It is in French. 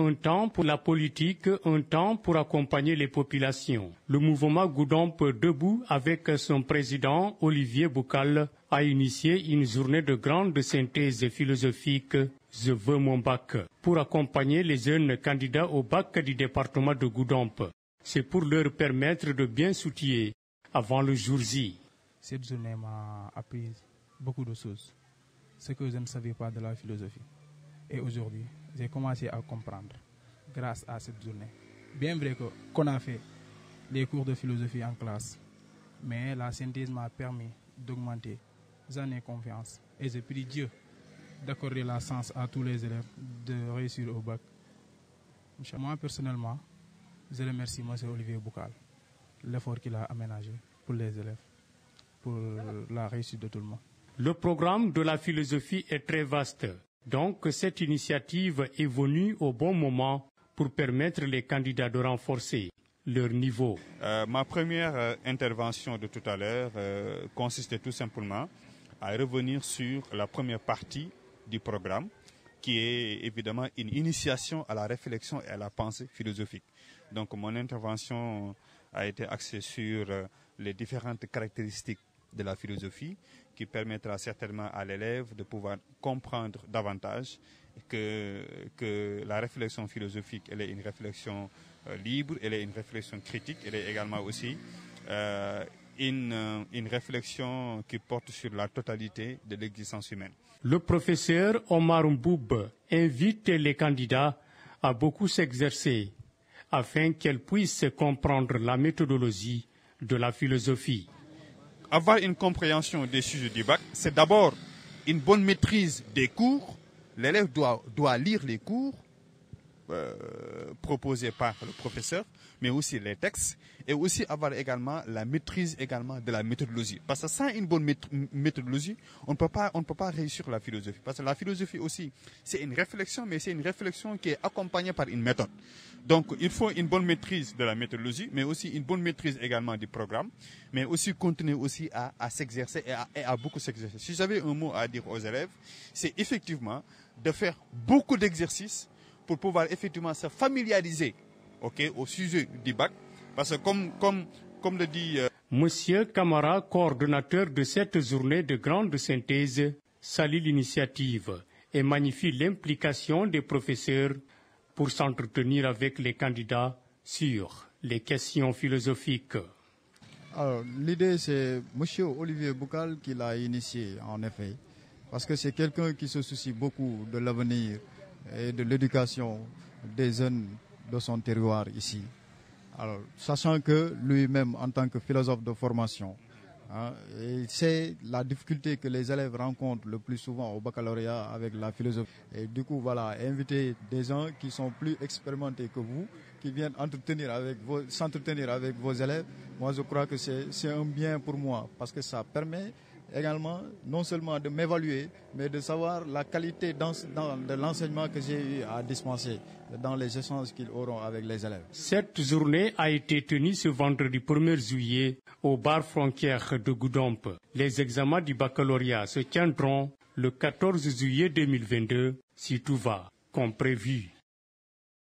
un temps pour la politique, un temps pour accompagner les populations. Le mouvement Goudomp Debout, avec son président Olivier Boukal, a initié une journée de grande synthèse philosophique « Je veux mon bac » pour accompagner les jeunes candidats au bac du département de Goudomp. C'est pour leur permettre de bien s'outiller avant le jour J. Cette journée m'a appris beaucoup de choses, ce que je ne savais pas de la philosophie. Et aujourd'hui, j'ai commencé à comprendre grâce à cette journée. Bien vrai qu'on a fait les cours de philosophie en classe, mais la synthèse m'a permis d'augmenter. J'en ai confiance et je prie Dieu d'accorder la chance à tous les élèves de réussir au bac. Moi, personnellement, je remercie M. Olivier Boukal, l'effort qu'il a aménagé pour les élèves, pour la réussite de tout le monde. Le programme de la philosophie est très vaste. Donc, cette initiative est venue au bon moment pour permettre les candidats de renforcer leur niveau. Ma première intervention de tout à l'heure consistait tout simplement à revenir sur la première partie du programme, qui est évidemment une initiation à la réflexion et à la pensée philosophique. Donc, mon intervention a été axée sur les différentes caractéristiques de la philosophie, qui permettra certainement à l'élève de pouvoir comprendre davantage que la réflexion philosophique, elle est une réflexion libre, elle est une réflexion critique, elle est également aussi une réflexion qui porte sur la totalité de l'existence humaine. Le professeur Omar Mboub invite les candidats à beaucoup s'exercer afin qu'elles puissent comprendre la méthodologie de la philosophie. Avoir une compréhension des sujets du bac, c'est d'abord une bonne maîtrise des cours. L'élève doit lire les cours proposés par le professeur, mais aussi les textes, et aussi avoir également la maîtrise également de la méthodologie. Parce que sans une bonne méthodologie, on ne peut pas réussir la philosophie. Parce que la philosophie aussi, c'est une réflexion, mais c'est une réflexion qui est accompagnée par une méthode. Donc, il faut une bonne maîtrise de la méthodologie, mais aussi une bonne maîtrise également du programme, mais aussi continuer aussi à s'exercer et à beaucoup s'exercer. Si j'avais un mot à dire aux élèves, c'est effectivement de faire beaucoup d'exercices pour pouvoir effectivement se familiariser, au sujet du bac. Parce que comme le dit... Monsieur Camara, coordonnateur de cette journée de grande synthèse, salue l'initiative et magnifie l'implication des professeurs pour s'entretenir avec les candidats sur les questions philosophiques. Alors, l'idée, c'est M. Olivier Boukal qui l'a initié, en effet, parce que c'est quelqu'un qui se soucie beaucoup de l'avenir et de l'éducation des jeunes de son terroir ici. Alors, sachant que lui-même, en tant que philosophe de formation, il sait la difficulté que les élèves rencontrent le plus souvent au baccalauréat avec la philosophie. Et du coup, voilà, inviter des gens qui sont plus expérimentés que vous, qui viennent s'entretenir avec vos élèves, moi je crois que c'est un bien pour moi, parce que ça permet également non seulement de m'évaluer, mais de savoir la qualité de l'enseignement que j'ai eu à dispenser dans les échanges qu'ils auront avec les élèves. Cette journée a été tenue ce vendredi 1er juillet au bar frontière de Goudomp. Les examens du baccalauréat se tiendront le 14 juillet 2022, si tout va comme prévu.